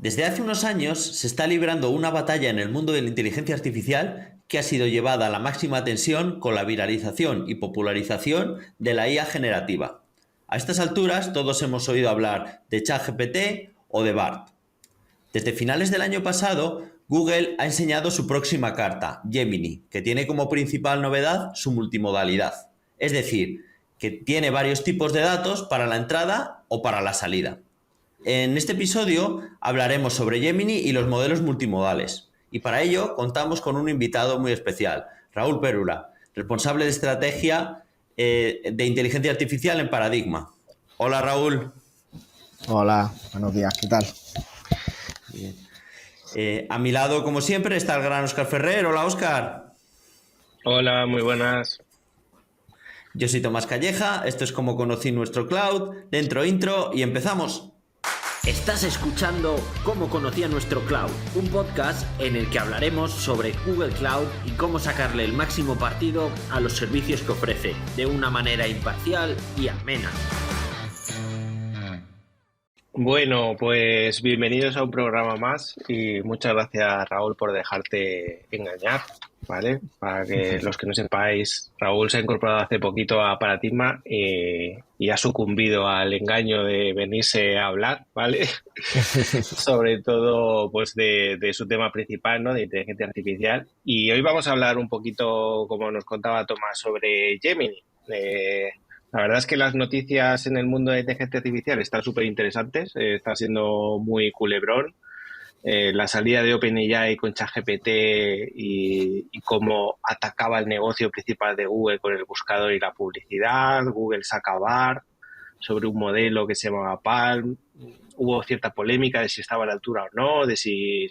Desde hace unos años se está librando una batalla en el mundo de la inteligencia artificial que ha sido llevada a la máxima tensión con la viralización y popularización de la IA generativa. A estas alturas todos hemos oído hablar de ChatGPT o de BART. Desde finales del año pasado, Google ha enseñado su próxima carta, Gemini, que tiene como principal novedad su multimodalidad. Es decir, que tiene varios tipos de datos para la entrada o para la salida. En este episodio hablaremos sobre Gemini y los modelos multimodales. Y para ello contamos con un invitado muy especial, Raúl Pérula, responsable de estrategia de inteligencia artificial en Paradigma. Hola, Raúl. Hola, buenos días, ¿qué tal? Bien. A mi lado, como siempre, está el gran Óscar Ferrer. Hola, Óscar. Hola, muy buenas. Yo soy Tomás Calleja, esto es Cómo conocí nuestro cloud, dentro intro y empezamos. Estás escuchando Cómo conocía nuestro cloud, un podcast en el que hablaremos sobre Google Cloud y cómo sacarle el máximo partido a los servicios que ofrece, de una manera imparcial y amena. Bueno, pues bienvenidos a un programa más y muchas gracias, Raúl, por dejarte engañar, ¿vale? Para que los que no sepáis, Raúl se ha incorporado hace poquito a Paradigma y ha sucumbido al engaño de venirse a hablar, ¿vale? Sobre todo, pues, de su tema principal, ¿no? De inteligencia artificial. Y hoy vamos a hablar un poquito, como nos contaba Tomás, sobre Gemini. La verdad es que las noticias en el mundo de inteligencia artificial están súper interesantes, está siendo muy culebrón. La salida de OpenAI con ChatGPT y cómo atacaba el negocio principal de Google con el buscador y la publicidad. Google saca BART sobre un modelo que se llamaba Palm. Hubo cierta polémica de si estaba a la altura o no, de si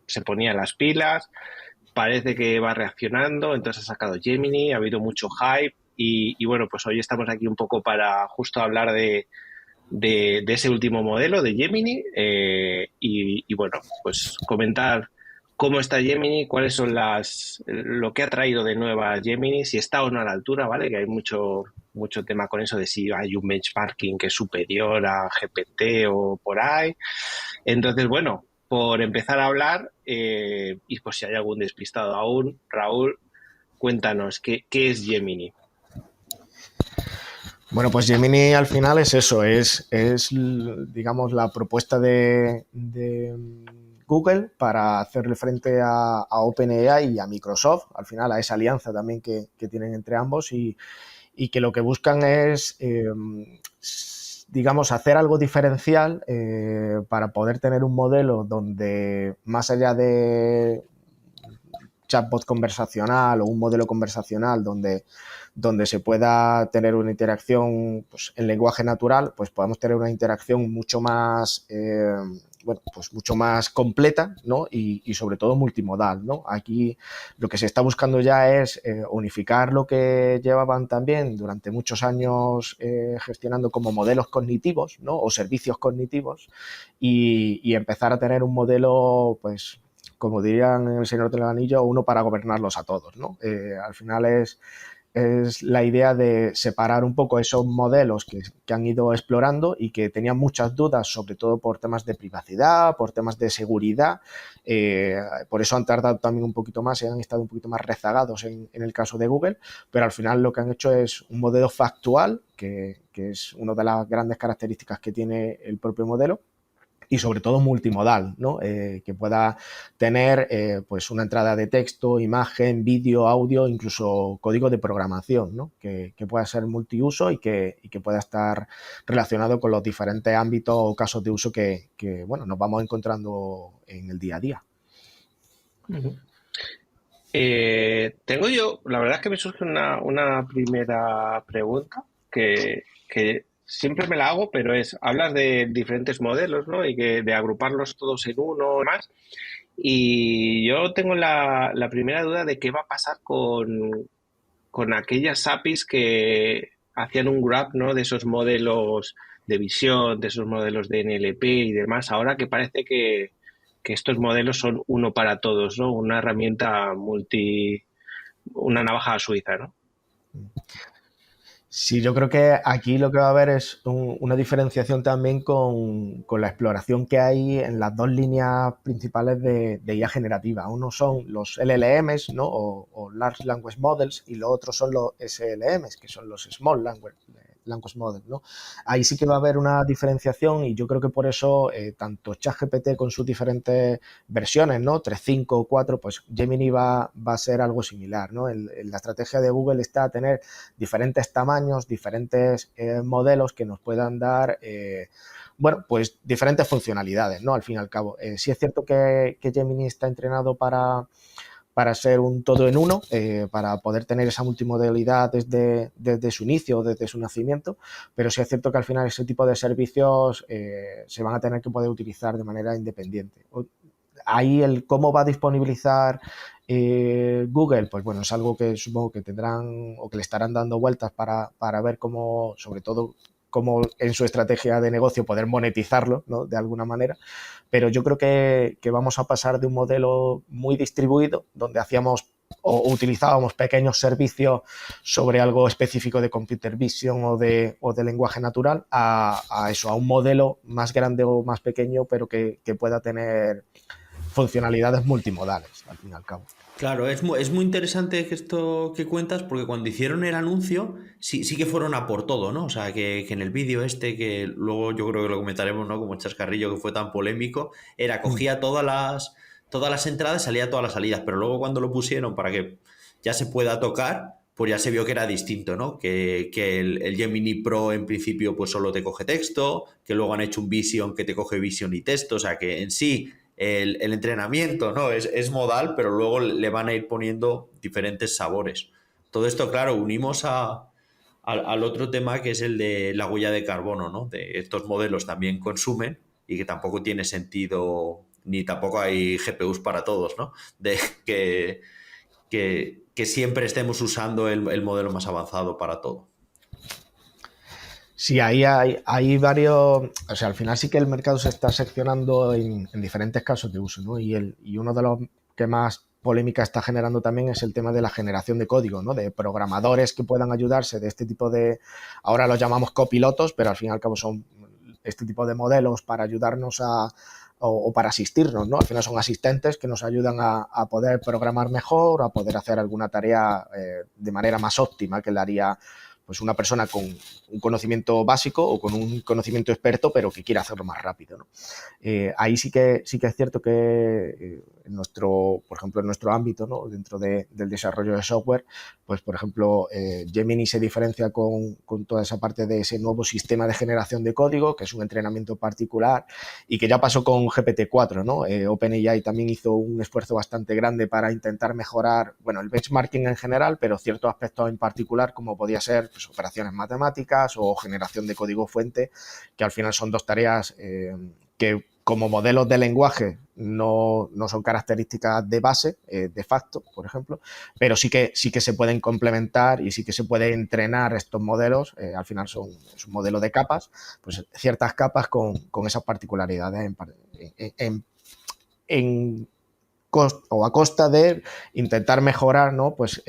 se ponían las pilas. Parece que va reaccionando, entonces ha sacado Gemini, ha habido mucho hype. Y bueno, pues hoy estamos aquí un poco para justo hablar de ese último modelo de Gemini y bueno, pues comentar cómo está Gemini, cuáles son lo que ha traído de nueva Gemini, si está o no a la altura, ¿vale? Que hay mucho tema con eso de si hay un benchmarking que es superior a GPT o por ahí. Entonces, bueno, por empezar a hablar y pues si hay algún despistado aún, Raúl, cuéntanos, ¿qué es Gemini? Bueno, pues Gemini al final es eso, es digamos la propuesta de Google para hacerle frente a OpenAI y a Microsoft, al final a esa alianza también que tienen entre ambos y que lo que buscan es, digamos, hacer algo diferencial para poder tener un modelo donde más allá de chatbot conversacional o un modelo conversacional donde se pueda tener una interacción pues, en lenguaje natural, pues podamos tener una interacción mucho más, pues mucho más completa, ¿no? Y sobre todo multimodal, ¿no? Aquí lo que se está buscando ya es unificar lo que llevaban también durante muchos años gestionando como modelos cognitivos, ¿no? O servicios cognitivos y empezar a tener un modelo, pues, como dirían en El Señor del Anillo, uno para gobernarlos a todos, ¿no? Al final es la idea de separar un poco esos modelos que han ido explorando y que tenían muchas dudas, sobre todo por temas de privacidad, por temas de seguridad. Por eso han tardado también un poquito más y han estado un poquito más rezagados en el caso de Google, pero al final lo que han hecho es un modelo factual, que es una de las grandes características que tiene el propio modelo, y sobre todo multimodal, ¿no? Que pueda tener pues una entrada de texto, imagen, vídeo, audio, incluso código de programación, ¿no? Que pueda ser multiuso y que pueda estar relacionado con los diferentes ámbitos o casos de uso que bueno, nos vamos encontrando en el día a día. Tengo yo, la verdad es que me surge una primera pregunta que siempre me la hago, pero hablas de diferentes modelos, ¿no? Y de agruparlos todos en uno más. Y yo tengo la primera duda de qué va a pasar con aquellas APIs que hacían un grab, ¿no? De esos modelos de visión, de esos modelos de NLP y demás. Ahora que parece que estos modelos son uno para todos, ¿no? Una herramienta una navaja suiza, ¿no? Sí, yo creo que aquí lo que va a haber es una diferenciación también con la exploración que hay en las dos líneas principales de IA generativa. Uno son los LLMs, ¿no? o Large Language Models, y los otros son los SLMs, que son los Small Language Models, ¿no? Ahí sí que va a haber una diferenciación y yo creo que por eso tanto ChatGPT con sus diferentes versiones, ¿no? 3.5 o 4, pues Gemini va a ser algo similar, ¿no? La estrategia de Google está a tener diferentes tamaños, diferentes modelos que nos puedan dar, bueno, pues diferentes funcionalidades, ¿no? Al fin y al cabo. Sí es cierto que Gemini está entrenado para ser un todo en uno, para poder tener esa multimodalidad desde su inicio, desde su nacimiento, pero sí es cierto que al final ese tipo de servicios se van a tener que poder utilizar de manera independiente. Ahí el cómo va a disponibilizar Google, pues bueno, es algo que supongo que tendrán o que le estarán dando vueltas para ver cómo, sobre todo, cómo en su estrategia de negocio poder monetizarlo, ¿no? De alguna manera. Pero yo creo que vamos a pasar de un modelo muy distribuido, donde hacíamos o utilizábamos pequeños servicios sobre algo específico de computer vision o de lenguaje natural, a eso, a un modelo más grande o más pequeño, pero que pueda tener funcionalidades multimodales, al fin y al cabo. Claro, es muy interesante que esto que cuentas, porque cuando hicieron el anuncio, sí que fueron a por todo, ¿no? O sea, que en el vídeo que luego yo creo que lo comentaremos, ¿no? Como el chascarrillo que fue tan polémico, cogía todas las entradas, salía todas las salidas, pero luego cuando lo pusieron para que ya se pueda tocar, pues ya se vio que era distinto, ¿no? Que el Gemini Pro en principio pues solo te coge texto, que luego han hecho un Vision que te coge Vision y texto, o sea, que en sí el entrenamiento, ¿no? Es modal, pero luego le van a ir poniendo diferentes sabores. Todo esto, claro, unimos al otro tema que es el de la huella de carbono, ¿no? De estos modelos también consumen y que tampoco tiene sentido, ni tampoco hay GPUs para todos, ¿no? De que siempre estemos usando el modelo más avanzado para todo. Sí, ahí hay varios, o sea, al final sí que el mercado se está seccionando en diferentes casos de uso, ¿no? Y uno de los que más polémica está generando también es el tema de la generación de código, ¿no? De programadores que puedan ayudarse de este tipo de, ahora los llamamos copilotos, pero al fin y al cabo son este tipo de modelos para ayudarnos o para asistirnos, ¿no? Al final son asistentes que nos ayudan a poder programar mejor, a poder hacer alguna tarea de manera más óptima que la haría pues una persona con un conocimiento básico o con un conocimiento experto, pero que quiera hacerlo más rápido, ¿no? Ahí sí que es cierto que en nuestro, por ejemplo, en nuestro ámbito, ¿no? Dentro del desarrollo de software, pues por ejemplo, Gemini se diferencia con toda esa parte de ese nuevo sistema de generación de código, que es un entrenamiento particular y que ya pasó con GPT-4, ¿no? OpenAI también hizo un esfuerzo bastante grande para intentar mejorar, bueno, el benchmarking en general, pero ciertos aspectos en particular, como podía ser pues, operaciones matemáticas o generación de código fuente, que al final son dos tareas que como modelos de lenguaje no son características de base, de facto, por ejemplo, pero sí que se pueden complementar y sí que se puede entrenar estos modelos, al final es un modelo de capas, pues ciertas capas con esas particularidades o a costa de intentar mejorar, ¿no? Pues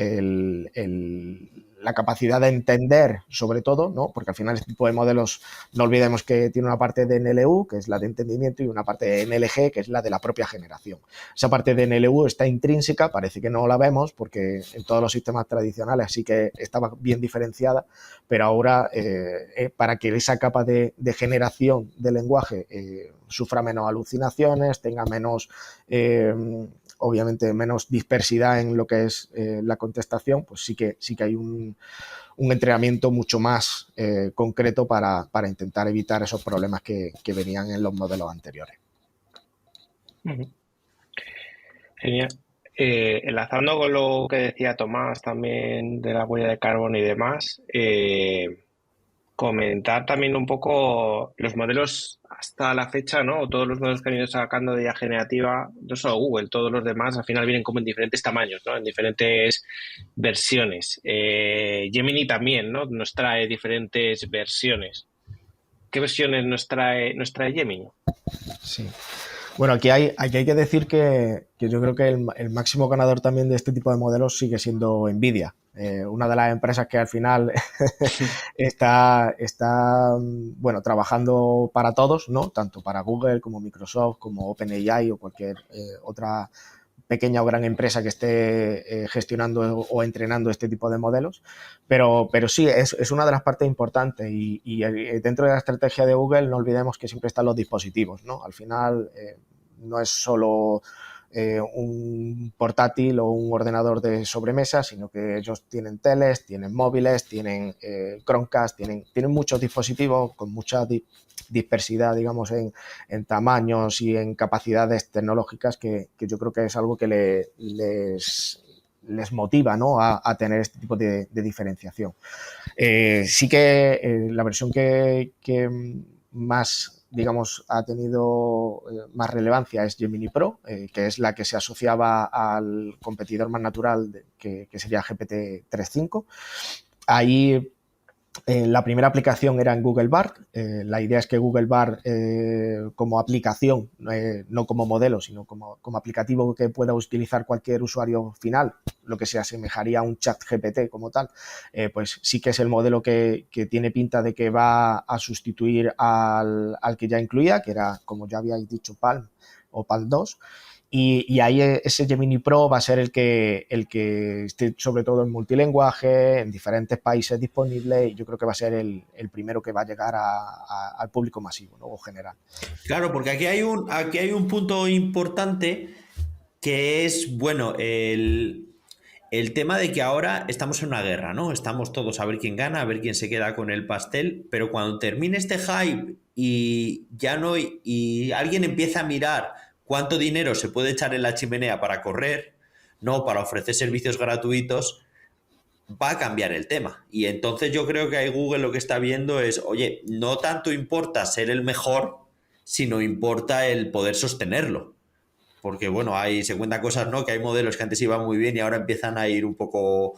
la capacidad de entender, sobre todo, ¿no? Porque al final este tipo de modelos, no olvidemos que tiene una parte de NLU, que es la de entendimiento, y una parte de NLG, que es la de la propia generación. Esa parte de NLU está intrínseca, parece que no la vemos, porque en todos los sistemas tradicionales sí que estaba bien diferenciada, pero ahora, para que esa capa de generación de lenguaje sufra menos alucinaciones, tenga menos obviamente menos dispersidad en lo que es la contestación, pues sí que hay un entrenamiento mucho más concreto para intentar evitar esos problemas que venían en los modelos anteriores. Genial. Enlazando con lo que decía Tomás también de la huella de carbono y demás, comentar también un poco los modelos hasta la fecha, ¿no? Todos los modelos que han ido sacando de IA generativa, no solo Google, todos los demás al final vienen como en diferentes tamaños, ¿no? En diferentes versiones. Gemini también, ¿no? Nos trae diferentes versiones. ¿Qué versiones nos trae Gemini? Sí. Bueno, aquí hay que decir que yo creo que el máximo ganador también de este tipo de modelos sigue siendo NVIDIA. una de las empresas que al final está bueno, trabajando para todos, ¿no? Tanto para Google como Microsoft, como OpenAI o cualquier otra pequeña o gran empresa que esté gestionando o entrenando este tipo de modelos, pero sí, es una de las partes importantes y dentro de la estrategia de Google no olvidemos que siempre están los dispositivos, ¿no? Al final no es solo un portátil o un ordenador de sobremesa, sino que ellos tienen teles, tienen móviles, tienen Chromecast, tienen muchos dispositivos con mucha dispersidad, digamos, en tamaños y en capacidades tecnológicas que yo creo que es algo que les motiva, ¿no? a tener este tipo de diferenciación. Sí que la versión que más, digamos, ha tenido más relevancia es Gemini Pro, que es la que se asociaba al competidor más natural que sería GPT-3.5. Ahí la primera aplicación era en Google Bard. La idea es que Google Bard como aplicación, no como modelo, sino como aplicativo que pueda utilizar cualquier usuario final, lo que se asemejaría a un chat GPT como tal, pues sí que es el modelo que tiene pinta de que va a sustituir al que ya incluía, que era, como ya habíais dicho, Palm o Palm 2. Y ahí ese Gemini Pro va a ser el que esté sobre todo en multilenguaje, en diferentes países disponible, y yo creo que va a ser el primero que va a llegar al público masivo, ¿no? O general. Claro, porque aquí hay un punto importante que es, bueno, el tema de que ahora estamos en una guerra, ¿no? Estamos todos a ver quién gana, a ver quién se queda con el pastel, pero cuando termine este hype y ya no, y alguien empieza a mirar cuánto dinero se puede echar en la chimenea para correr, no para ofrecer servicios gratuitos, va a cambiar el tema. Y entonces yo creo que ahí Google lo que está viendo es, oye, no tanto importa ser el mejor, sino importa el poder sostenerlo. Porque, bueno, se cuentan cosas, ¿no? Que hay modelos que antes iban muy bien y ahora empiezan a ir un poco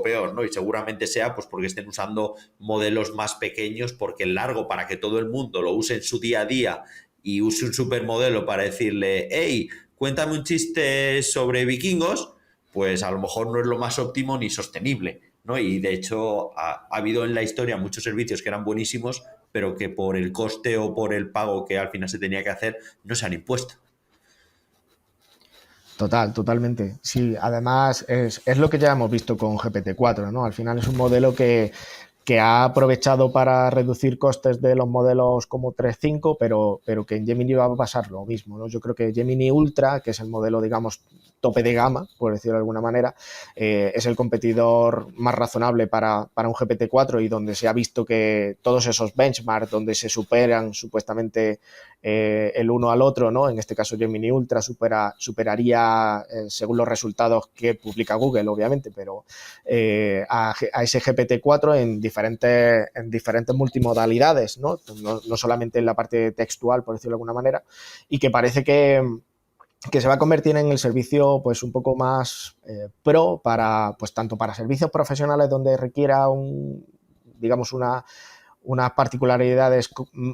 peor, ¿no? Y seguramente sea pues porque estén usando modelos más pequeños, porque el largo para que todo el mundo lo use en su día a día y use un supermodelo para decirle, hey, cuéntame un chiste sobre vikingos, pues a lo mejor no es lo más óptimo ni sostenible, ¿no? Y de hecho ha habido en la historia muchos servicios que eran buenísimos, pero que por el coste o por el pago que al final se tenía que hacer no se han impuesto. Totalmente. Sí, además es lo que ya hemos visto con GPT-4, ¿no? Al final es un modelo que ha aprovechado para reducir costes de los modelos como 3.5, pero que en Gemini va a pasar lo mismo, ¿no? Yo creo que Gemini Ultra, que es el modelo, digamos, tope de gama, por decirlo de alguna manera, es el competidor más razonable para un GPT-4 y donde se ha visto que todos esos benchmarks donde se superan supuestamente el uno al otro, ¿no? En este caso Gemini Ultra superaría, según los resultados que publica Google, obviamente, pero a ese GPT-4 en diferentes multimodalidades, ¿no? No solamente en la parte textual, por decirlo de alguna manera, y que parece que se va a convertir en el servicio pues un poco más pro para, pues tanto para servicios profesionales donde requiera digamos unas particularidades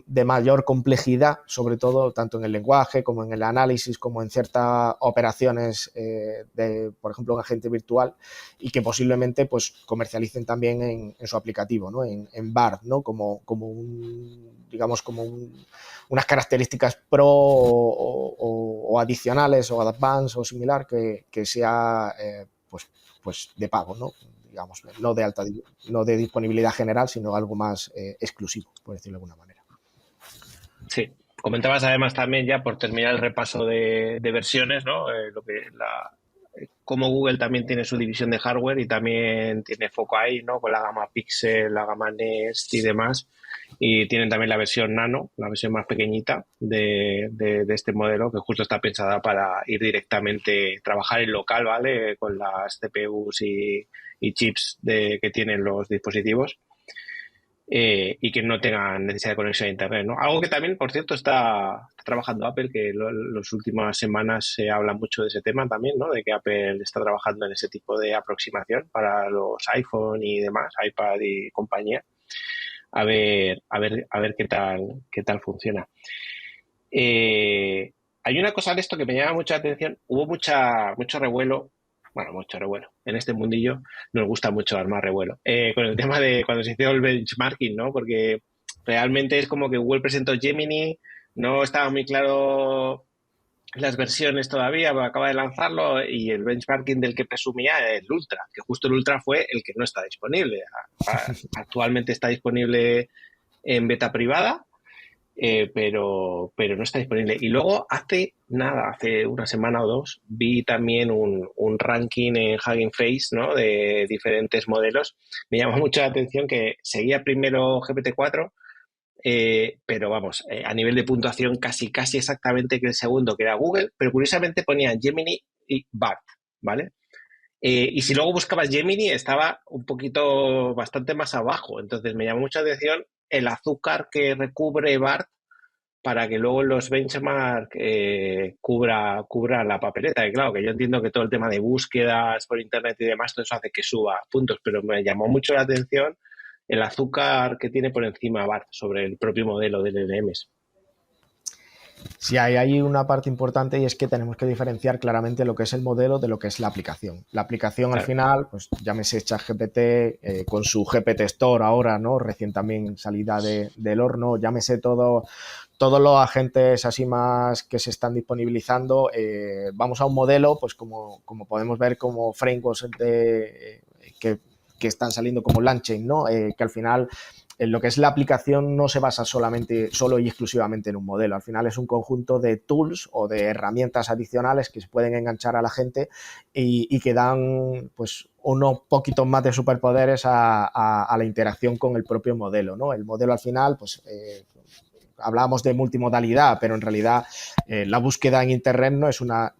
de mayor complejidad, sobre todo tanto en el lenguaje como en el análisis, como en ciertas operaciones por ejemplo, un agente virtual, y que posiblemente pues comercialicen también en su aplicativo, ¿no? En Bard, ¿no? Como unas características pro o adicionales o advanced o similar que sea pues de pago, ¿no? Digamos, no de disponibilidad general, sino algo más exclusivo, por decirlo de alguna manera. Sí, comentabas además también, ya por terminar el repaso de versiones, ¿no? Cómo Google también tiene su división de hardware y también tiene foco ahí, ¿no? Con la gama Pixel, la gama Nest y demás. Y tienen también la versión Nano, la versión más pequeñita de este modelo, que justo está pensada para ir directamente, trabajar en local, ¿vale? Con las CPUs y chips que tienen los dispositivos. Y que no tengan necesidad de conexión a internet, ¿no? Algo que también, por cierto, está trabajando Apple, que las últimas semanas se habla mucho de ese tema también, ¿no? De que Apple está trabajando en ese tipo de aproximación para los iPhone y demás, iPad y compañía. A ver qué tal funciona. Hay una cosa de esto que me llama mucha atención. Hubo mucho revuelo bueno, mucho revuelo. En este mundillo nos gusta mucho armar revuelo. Con el tema de cuando se hizo el benchmarking, ¿no? Porque realmente es como que Google presentó Gemini, no estaba muy claro las versiones todavía, pero acaba de lanzarlo y el benchmarking del que presumía es el Ultra, que justo el Ultra fue el que no está disponible. Actualmente está disponible en beta privada, pero no está disponible. Y luego hace una semana o dos, vi también un ranking en Hugging Face, ¿no? De diferentes modelos. Me llamó mucho la atención que seguía primero GPT-4, pero vamos, a nivel de puntuación casi exactamente que el segundo, que era Google, pero curiosamente ponía Gemini y BART, ¿vale? Y si luego buscabas Gemini, estaba un poquito bastante más abajo. Entonces me llamó mucha atención el azúcar que recubre BART para que luego los benchmark cubra la papeleta. Y claro, que yo entiendo que todo el tema de búsquedas por internet y demás, todo eso hace que suba puntos, pero me llamó mucho la atención el azúcar que tiene por encima BART sobre el propio modelo del LLMs. Sí, hay una parte importante y es que tenemos que diferenciar claramente lo que es el modelo de lo que es la aplicación. La aplicación al final, pues llámese ChatGPT, con su GPT Store ahora, ¿no? Recién también salida del horno, llámese todos los agentes así más que se están disponibilizando. Vamos a un modelo, pues como podemos ver, como frameworks que están saliendo como LangChain, ¿no? Que al final en lo que es la aplicación no se basa solo y exclusivamente en un modelo. Al final es un conjunto de tools o de herramientas adicionales que se pueden enganchar a la gente y que dan pues unos poquitos más de superpoderes a la interacción con el propio modelo, ¿no? El modelo al final, pues hablábamos de multimodalidad, pero en realidad la búsqueda en Internet no es una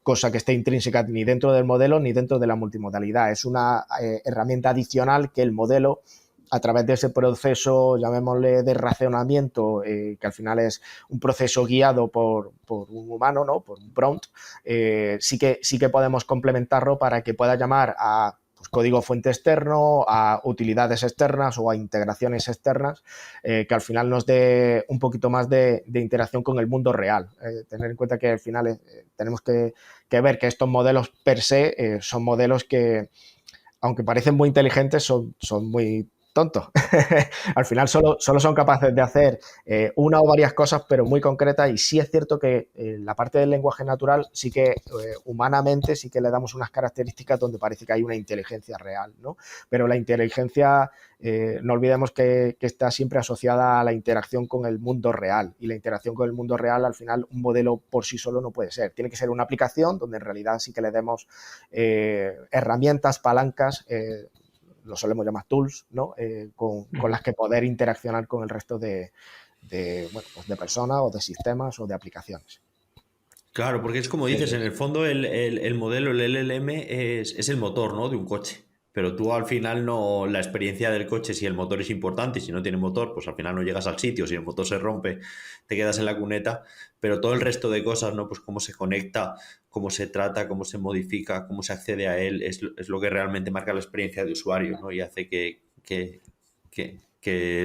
cosa que esté intrínseca ni dentro del modelo ni dentro de la multimodalidad. Es una herramienta adicional que el modelo, a través de ese proceso, llamémosle de racionamiento, que al final es un proceso guiado por un humano, ¿no? Por un prompt, sí que podemos complementarlo para que pueda llamar a pues, código fuente externo, a utilidades externas o a integraciones externas, que al final nos dé un poquito más de interacción con el mundo real. Tener en cuenta que al final tenemos que ver que estos modelos per se son modelos que, aunque parecen muy inteligentes, son muy tontos. Al final solo son capaces de hacer una o varias cosas, pero muy concretas, y sí es cierto que la parte del lenguaje natural sí que humanamente sí que le damos unas características donde parece que hay una inteligencia real, ¿no? Pero la inteligencia, no olvidemos que está siempre asociada a la interacción con el mundo real, y la interacción con el mundo real, al final, un modelo por sí solo no puede ser. Tiene que ser una aplicación donde en realidad sí que le demos herramientas, palancas, lo solemos llamar tools, ¿no? Con las que poder interaccionar con el resto de personas o de sistemas o de aplicaciones. Claro, porque es como dices, en el fondo el modelo, el LLM, es el motor, ¿no? De un coche. Pero tú al final no, la experiencia del coche, si el motor es importante y si no tiene motor, pues al final no llegas al sitio, si el motor se rompe, te quedas en la cuneta, pero todo el resto de cosas, ¿no? Pues cómo se conecta, cómo se trata, cómo se modifica, cómo se accede a él, es lo que realmente marca la experiencia de usuario, ¿no? Y hace que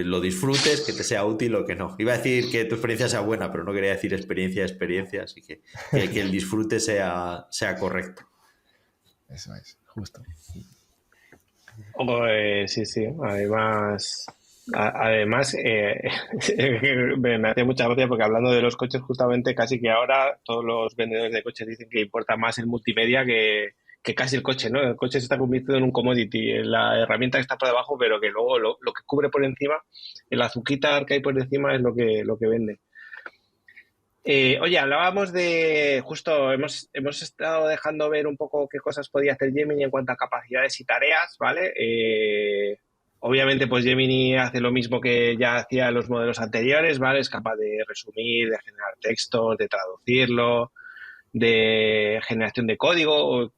lo disfrutes, que te sea útil o que no. Iba a decir que tu experiencia sea buena, pero no quería decir experiencia, así que el disfrute sea correcto. Eso es, justo. Sí. Además, me hace mucha gracia porque hablando de los coches, justamente casi que ahora todos los vendedores de coches dicen que importa más el multimedia que casi el coche, ¿no? El coche se está convirtiendo en un commodity, la herramienta que está por debajo, pero que luego lo que cubre por encima, el azuquitar que hay por encima es lo que vende. Oye, hablábamos justo hemos estado dejando ver un poco qué cosas podía hacer Gemini en cuanto a capacidades y tareas, ¿vale? Obviamente, pues Gemini hace lo mismo que ya hacía los modelos anteriores, ¿vale? Es capaz de resumir, de generar textos, de traducirlo, de generación de código,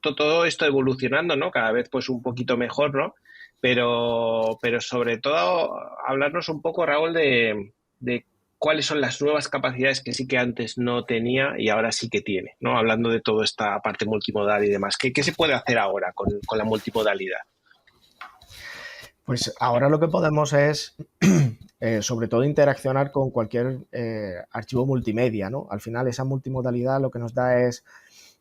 todo esto evolucionando, ¿no? Cada vez pues un poquito mejor, ¿no? Pero sobre todo hablarnos un poco, Raúl, de cuáles son las nuevas capacidades que sí que antes no tenía y ahora sí que tiene, ¿no? Hablando de toda esta parte multimodal y demás. ¿Qué se puede hacer ahora con la multimodalidad? Pues ahora lo que podemos es, sobre todo, interaccionar con cualquier archivo multimedia, ¿no? Al final, esa multimodalidad lo que nos da es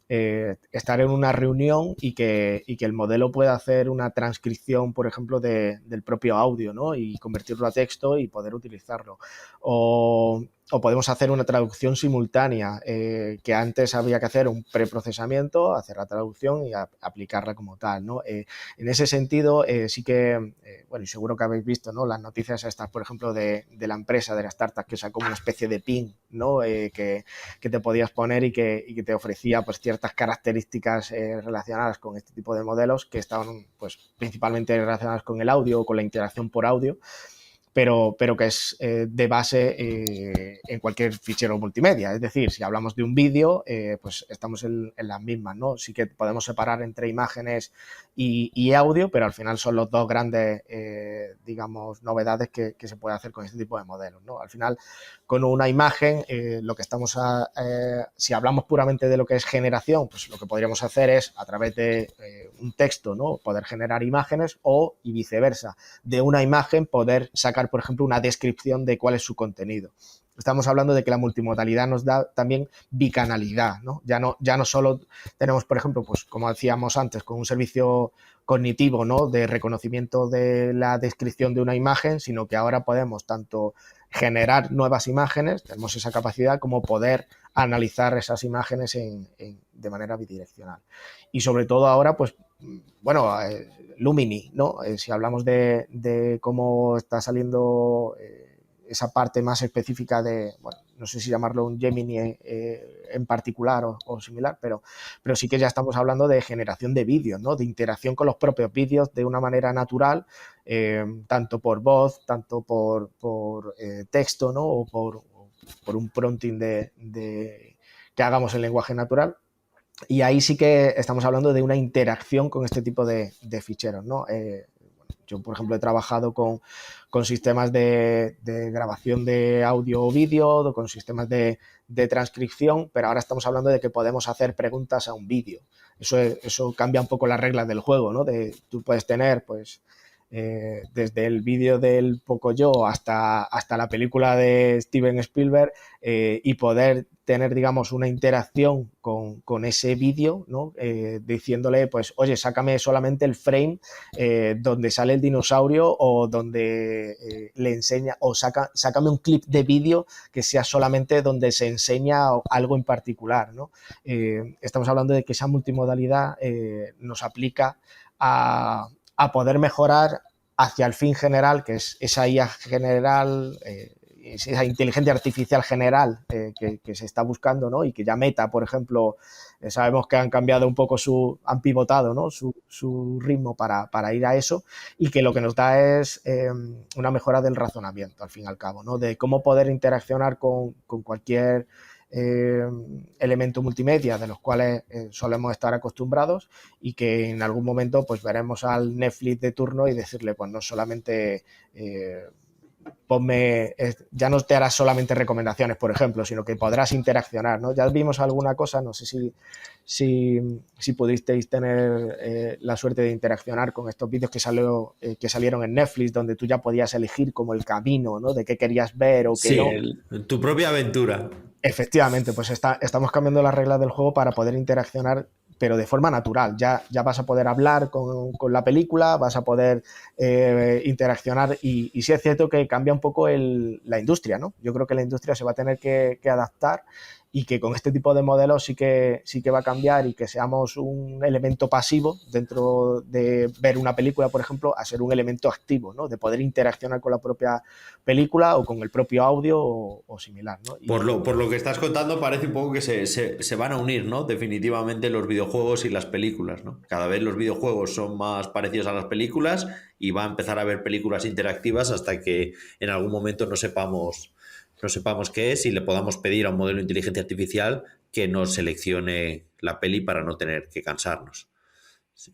estar en una reunión y que el modelo pueda hacer una transcripción, por ejemplo, del propio audio, ¿no? Y convertirlo a texto y poder utilizarlo. O podemos hacer una traducción simultánea, que antes había que hacer un preprocesamiento, hacer la traducción y aplicarla como tal, ¿no? En ese sentido, sí que, bueno, y seguro que habéis visto, ¿no? Las noticias estas, por ejemplo, de la empresa, de la startup, que sacó una especie de pin, ¿no? Que te podías poner y que te ofrecía, pues, ciertas características relacionadas con este tipo de modelos que estaban, pues, principalmente relacionadas con el audio o con la interacción por audio, pero que es de base en cualquier fichero multimedia. Es decir, si hablamos de un vídeo, pues estamos en las mismas, ¿no? Sí que podemos separar entre imágenes y audio, pero al final son los dos grandes, digamos, novedades que se puede hacer con este tipo de modelos, ¿no? Al final, con una imagen, lo que estamos si hablamos puramente de lo que es generación, pues lo que podríamos hacer es, a través de un texto, ¿no? Poder generar imágenes y viceversa. De una imagen poder sacar, por ejemplo, una descripción de cuál es su contenido. Estamos hablando de que la multimodalidad nos da también bicanalidad, ¿no? Ya no solo tenemos, por ejemplo, pues como decíamos antes, con un servicio cognitivo, ¿no? De reconocimiento de la descripción de una imagen, sino que ahora podemos tanto generar nuevas imágenes, tenemos esa capacidad, como poder analizar esas imágenes de manera bidireccional. Y sobre todo ahora, pues, bueno, Lumini, ¿no? Si hablamos de cómo está saliendo esa parte más específica de, bueno, no sé si llamarlo un Gemini en particular o similar, pero sí que ya estamos hablando de generación de vídeos, ¿no? De interacción con los propios vídeos de una manera natural, tanto por voz, tanto por texto, ¿no? O por un prompting que hagamos en lenguaje natural. Y ahí sí que estamos hablando de una interacción con este tipo de ficheros, ¿no? Yo, por ejemplo, he trabajado con sistemas de grabación de audio o vídeo, con sistemas de transcripción, pero ahora estamos hablando de que podemos hacer preguntas a un vídeo. Eso cambia un poco las reglas del juego, ¿no? Tú puedes tener, pues, desde el vídeo del Pocoyo hasta la película de Steven Spielberg, y poder tener, digamos, una interacción con ese vídeo, ¿no? Diciéndole, pues, oye, sácame solamente el frame donde sale el dinosaurio, o donde le enseña, o sácame un clip de vídeo que sea solamente donde se enseña algo en particular, ¿no? Estamos hablando de que esa multimodalidad nos aplica a poder mejorar hacia el fin general, que es esa IA general, esa inteligencia artificial general que se está buscando, ¿no? Y que ya Meta, por ejemplo, sabemos que han cambiado un poco han pivotado, ¿no? su ritmo para ir a eso, y que lo que nos da es una mejora del razonamiento, al fin y al cabo, ¿no? De cómo poder interaccionar con cualquier elemento multimedia de los cuales solemos estar acostumbrados, y que en algún momento, pues, veremos al Netflix de turno y decirle, pues, no solamente ya no te harás solamente recomendaciones, por ejemplo, sino que podrás interaccionar, ¿no? Ya vimos alguna cosa, no sé si pudisteis tener la suerte de interaccionar con estos vídeos que salieron en Netflix, donde tú ya podías elegir como el camino, ¿no? De qué querías ver o qué no. Tu propia aventura. Efectivamente, pues estamos cambiando las reglas del juego para poder interaccionar, pero de forma natural. Ya vas a poder hablar con la película, vas a poder interaccionar, y sí es cierto que cambia un poco la industria, ¿no? Yo creo que la industria se va a tener que adaptar, y que con este tipo de modelos sí que va a cambiar, y que seamos un elemento pasivo dentro de ver una película, por ejemplo, a ser un elemento activo, ¿no? De poder interaccionar con la propia película o con el propio audio o similar, ¿no? Por lo que estás contando, parece un poco que se van a unir, ¿no? Definitivamente los videojuegos y las películas, ¿no? Cada vez los videojuegos son más parecidos a las películas, y va a empezar a haber películas interactivas hasta que en algún momento no sepamos qué es, y le podamos pedir a un modelo de inteligencia artificial que nos seleccione la peli para no tener que cansarnos. Sí.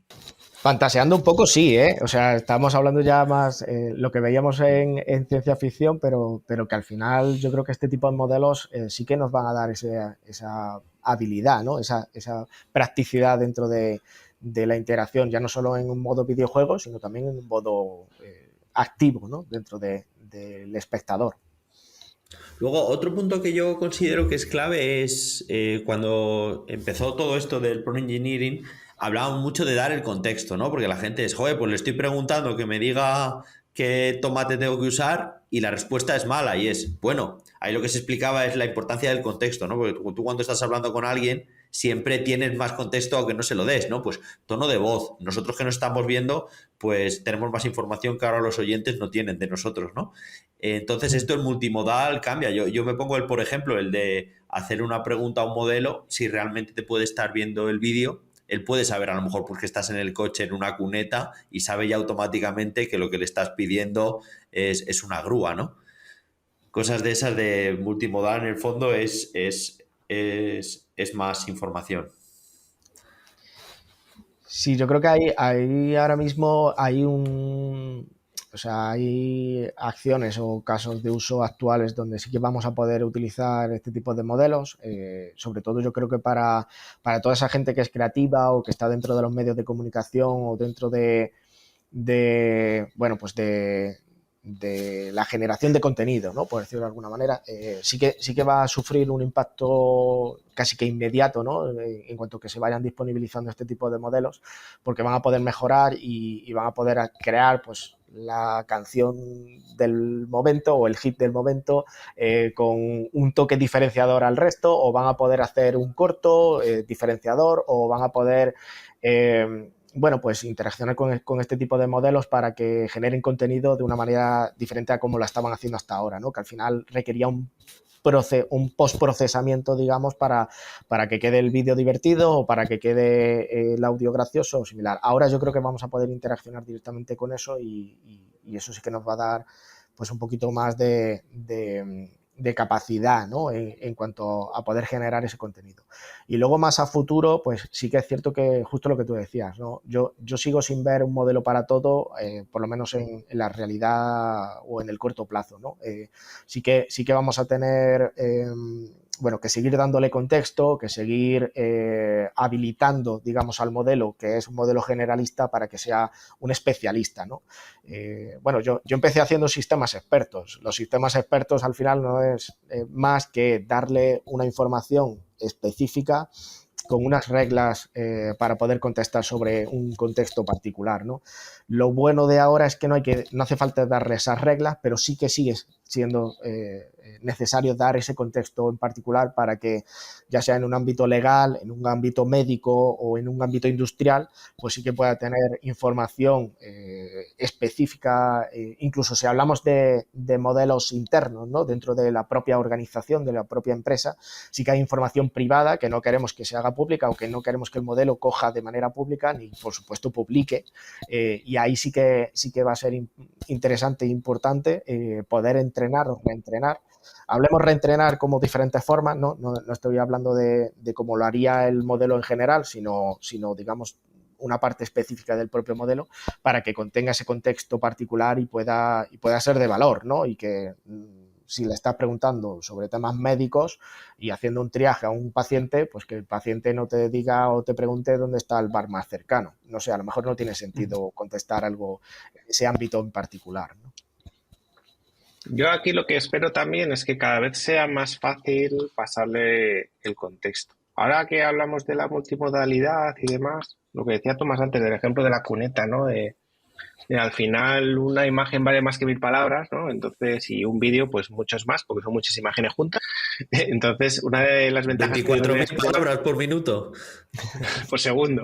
Fantaseando un poco, sí, ¿eh? O sea, estamos hablando ya más lo que veíamos en ciencia ficción, pero que al final yo creo que este tipo de modelos sí que nos van a dar esa habilidad, ¿no? Esa practicidad dentro de la interacción, ya no solo en un modo videojuego, sino también en un modo activo, ¿no? Dentro del espectador. Luego, otro punto que yo considero que es clave es cuando empezó todo esto del prompt engineering, hablaban mucho de dar el contexto, ¿no? Porque la gente es, joder, pues le estoy preguntando que me diga qué tomate tengo que usar y la respuesta es mala y es, bueno, ahí lo que se explicaba es la importancia del contexto, ¿no? Porque tú cuando estás hablando con alguien siempre tienes más contexto aunque no se lo des, ¿no? Pues tono de voz. Nosotros que nos estamos viendo, pues tenemos más información que ahora los oyentes no tienen de nosotros, ¿no? Entonces esto en multimodal cambia. Yo me pongo por ejemplo, el de hacer una pregunta a un modelo, si realmente te puede estar viendo el vídeo, él puede saber a lo mejor porque estás en el coche en una cuneta y sabe ya automáticamente que lo que le estás pidiendo es una grúa, ¿no? Cosas de esas de multimodal en el fondo es más información. Sí, yo creo que hay ahora mismo o sea, hay acciones o casos de uso actuales donde sí que vamos a poder utilizar este tipo de modelos. Sobre todo yo creo que para toda esa gente que es creativa o que está dentro de los medios de comunicación o dentro bueno, pues de la generación de contenido, ¿no? Por decirlo de alguna manera, sí que va a sufrir un impacto casi que inmediato, ¿no? En cuanto que se vayan disponibilizando este tipo de modelos, porque van a poder mejorar y van a poder crear, pues, la canción del momento o el hit del momento con un toque diferenciador al resto, o van a poder hacer un corto diferenciador, o van a poder bueno, pues interaccionar con este tipo de modelos para que generen contenido de una manera diferente a como la estaban haciendo hasta ahora, ¿no? Que al final requería un postprocesamiento, digamos, para que quede el vídeo divertido o para que quede el audio gracioso o similar. Ahora yo creo que vamos a poder interaccionar directamente con eso y eso sí que nos va a dar, pues, un poquito más de capacidad, ¿no? En cuanto a poder generar ese contenido. Y luego más a futuro, pues sí que es cierto que justo lo que tú decías, ¿no? Yo sigo sin ver un modelo para todo, por lo menos en la realidad o en el corto plazo, ¿no? Sí que vamos a tener bueno, que seguir dándole contexto, que seguir habilitando, digamos, al modelo, que es un modelo generalista, para que sea un especialista, ¿no? Bueno, yo empecé haciendo sistemas expertos. Los sistemas expertos al final no es más que darle una información específica con unas reglas para poder contestar sobre un contexto particular, ¿no? Lo bueno de ahora es que no hace falta darle esas reglas, pero sí que sigue siendo necesario dar ese contexto en particular para que, ya sea en un ámbito legal, en un ámbito médico o en un ámbito industrial, pues sí que pueda tener información específica, incluso si hablamos de modelos internos, ¿no? Dentro de la propia organización, de la propia empresa, sí que hay información privada que no queremos que se haga pública o que no queremos que el modelo coja de manera pública ni, por supuesto, publique. Y ahí sí que va a ser interesante e importante poder entrenar o reentrenar. Hablemos reentrenar como diferentes formas, ¿no? No estoy hablando de cómo lo haría el modelo en general, sino digamos, una parte específica del propio modelo para que contenga ese contexto particular y pueda ser de valor, ¿no? Y que si le estás preguntando sobre temas médicos y haciendo un triaje a un paciente, pues que el paciente no te diga o te pregunte dónde está el bar más cercano. No sé, a lo mejor no tiene sentido contestar algo en ese ámbito en particular, ¿no? Yo aquí lo que espero también es que cada vez sea más fácil pasarle el contexto. Ahora que hablamos de la multimodalidad y demás, lo que decía Tomás antes del ejemplo de la cuneta, ¿no? Al final una imagen vale más que 1000 palabras, ¿no? Entonces, y un vídeo, pues muchos más, porque son muchas imágenes juntas. Entonces, una de las ventajas... 24.000 palabras por minuto. Por segundo.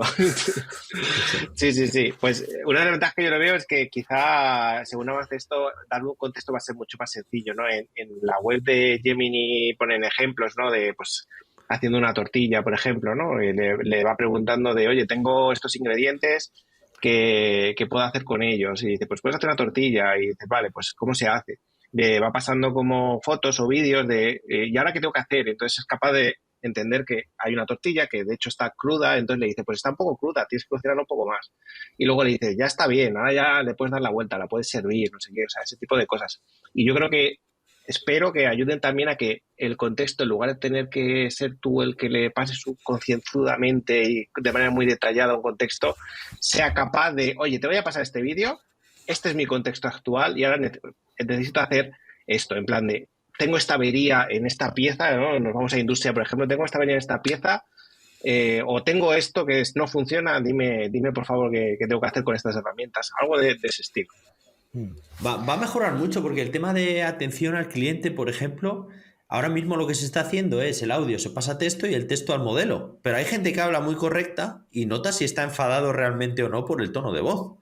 Sí. Pues una de las ventajas que yo lo veo es que quizá, según avance esto, dar un contexto va a ser mucho más sencillo, ¿no? En la web de Gemini ponen ejemplos, ¿no? De, pues, haciendo una tortilla, por ejemplo, ¿no? Y le va preguntando de, oye, tengo estos ingredientes, ¿qué puedo hacer con ellos? Y dice, pues puedes hacer una tortilla. Y dice, vale, pues ¿cómo se hace? Le va pasando como fotos o vídeos de, ¿y ahora qué tengo que hacer? Entonces es capaz de entender que hay una tortilla que de hecho está cruda, entonces le dice, pues está un poco cruda, tienes que cocinarla un poco más. Y luego le dice, ya está bien, ahora ya le puedes dar la vuelta, la puedes servir, no sé qué, o sea, ese tipo de cosas. Y yo creo que espero que ayuden también a que el contexto, en lugar de tener que ser tú el que le pases concienzudamente y de manera muy detallada un contexto, sea capaz de, oye, te voy a pasar este vídeo, este es mi contexto actual y ahora necesito hacer esto, en plan de, tengo esta avería en esta pieza, ¿no? Nos vamos a industria, por ejemplo, tengo esta avería en esta pieza, o tengo esto que no funciona, dime por favor qué tengo que hacer con estas herramientas, algo de ese estilo. Va a mejorar mucho porque el tema de atención al cliente, por ejemplo, ahora mismo lo que se está haciendo es el audio se pasa a texto y el texto al modelo. Pero hay gente que habla muy correcta y nota si está enfadado realmente o no por el tono de voz.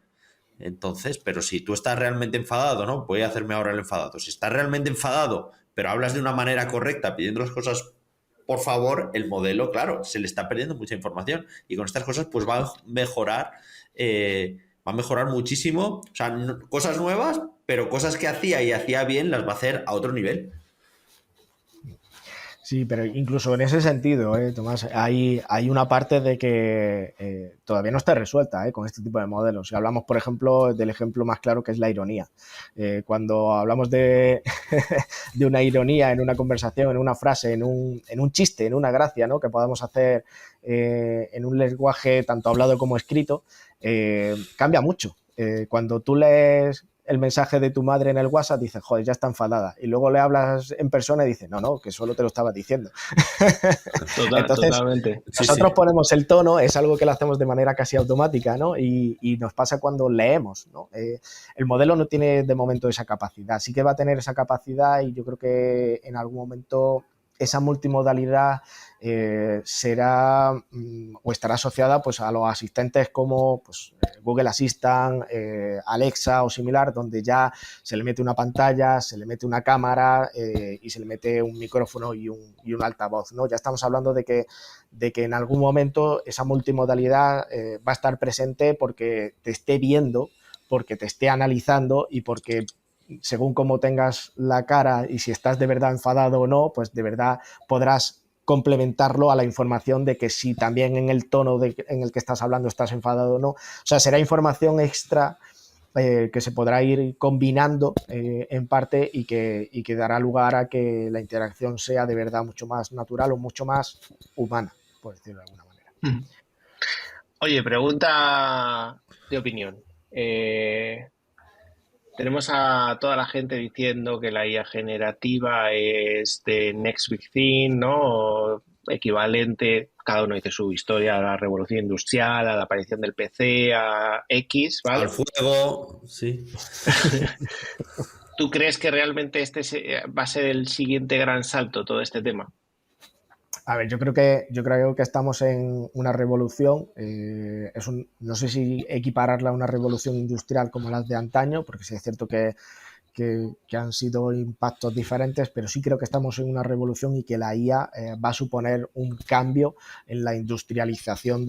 Entonces, pero si tú estás realmente enfadado, ¿no? Voy a hacerme ahora el enfadado. Si estás realmente enfadado, pero hablas de una manera correcta, pidiendo las cosas por favor, el modelo, claro, se le está perdiendo mucha información. Y con estas cosas, pues va a mejorar muchísimo. O sea, cosas nuevas, pero cosas que hacía y hacía bien las va a hacer a otro nivel. Sí, pero incluso en ese sentido, Tomás, hay una parte de que todavía no está resuelta con este tipo de modelos. Si hablamos, por ejemplo, del ejemplo más claro que es la ironía. Cuando hablamos de, de una ironía en una conversación, en una frase, en un chiste, en una gracia, ¿no? Que podamos hacer en un lenguaje tanto hablado como escrito, cambia mucho. Cuando tú lees el mensaje de tu madre en el WhatsApp, dices, joder, ya está enfadada. Y luego le hablas en persona y dices, no, que solo te lo estaba diciendo. Entonces, totalmente. nosotros ponemos el tono, es algo que lo hacemos de manera casi automática, ¿no? Y nos pasa cuando leemos, ¿no? El modelo no tiene de momento esa capacidad. Sí que va a tener esa capacidad y yo creo que en algún momento esa multimodalidad será o estará asociada pues, a los asistentes como pues, Google Assistant, Alexa o similar, donde ya se le mete una pantalla, se le mete una cámara y se le mete un micrófono y un altavoz, ¿no? Ya estamos hablando de que en algún momento esa multimodalidad va a estar presente porque te esté viendo, porque te esté analizando y porque según cómo tengas la cara y si estás de verdad enfadado o no, pues de verdad podrás complementarlo a la información de que si también en el tono en el que estás hablando estás enfadado o no. O sea, será información extra que se podrá ir combinando en parte y que dará lugar a que la interacción sea de verdad mucho más natural o mucho más humana, por decirlo de alguna manera. Oye, pregunta de opinión. Tenemos a toda la gente diciendo que la IA generativa es the next big thing, ¿no? O equivalente, cada uno dice su historia, a la revolución industrial, a la aparición del PC, a X, ¿vale? Al fuego, sí. ¿Tú crees que realmente va a ser el siguiente gran salto, todo este tema? A ver, yo creo que estamos en una revolución. No sé si equipararla a una revolución industrial como las de antaño, porque sí es cierto que han sido impactos diferentes, pero sí creo que estamos en una revolución y que la IA va a suponer un cambio en la industrialización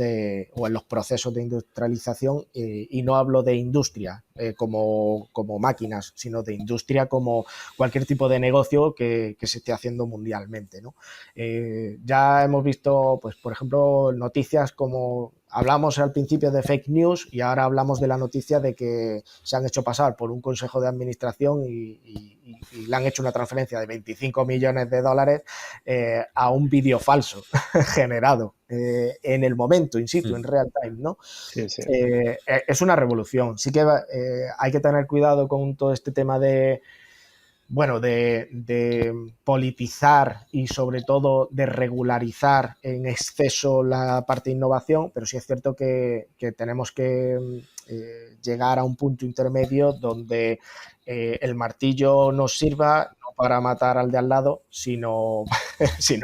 o en los procesos de industrialización, y no hablo de industria como máquinas, sino de industria como cualquier tipo de negocio que se esté haciendo mundialmente, ¿no? Ya hemos visto, pues, por ejemplo, noticias como hablamos al principio de fake news y ahora hablamos de la noticia de que se han hecho pasar por un consejo de administración y le han hecho una transferencia de 25 millones de dólares a un vídeo falso generado en el momento, in situ, en real time, ¿no? Sí, sí. Es una revolución. Sí que hay que tener cuidado con todo este tema de politizar y sobre todo de regularizar en exceso la parte de innovación, pero sí es cierto que tenemos que llegar a un punto intermedio donde el martillo nos sirva no para matar al de al lado, sino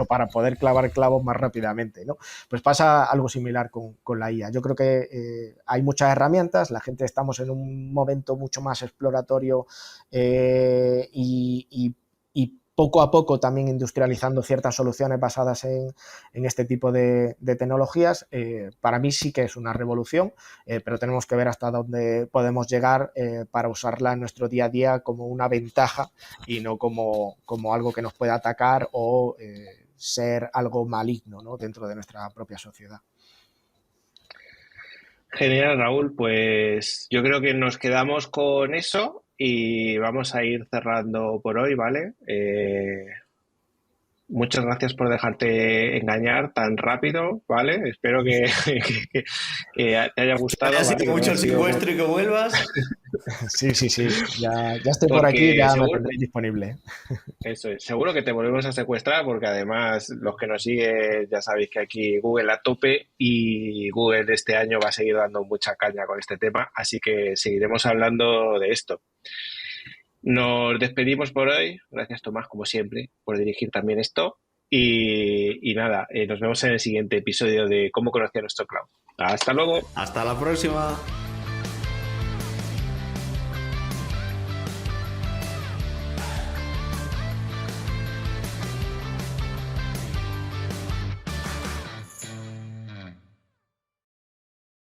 para poder clavar clavos más rápidamente, ¿no? Pues pasa algo similar con la IA. Yo creo que hay muchas herramientas, la gente estamos en un momento mucho más exploratorio y poco a poco también industrializando ciertas soluciones basadas en este tipo de tecnologías. Para mí sí que es una revolución, pero tenemos que ver hasta dónde podemos llegar para usarla en nuestro día a día como una ventaja y no como algo que nos pueda atacar o ser algo maligno, ¿no? Dentro de nuestra propia sociedad. Genial, Raúl. Pues yo creo que nos quedamos con eso y vamos a ir cerrando por hoy, ¿vale? muchas gracias por dejarte engañar tan rápido, ¿vale? Espero que te haya gustado, Haya ¿vale? sido mucho el secuestro y que vuelvas. Sí. Ya estoy por Porque aquí, ya me seguro, tendréis disponible. eso es, seguro que te volvemos a secuestrar porque además los que nos siguen ya sabéis que aquí Google a tope y Google este año va a seguir dando mucha caña con este tema, así que seguiremos hablando de esto. Nos despedimos por hoy. Gracias, Tomás, como siempre, por dirigir también esto. Y nada, nos vemos en el siguiente episodio de Cómo conocer nuestro cloud. Hasta luego. Hasta la próxima.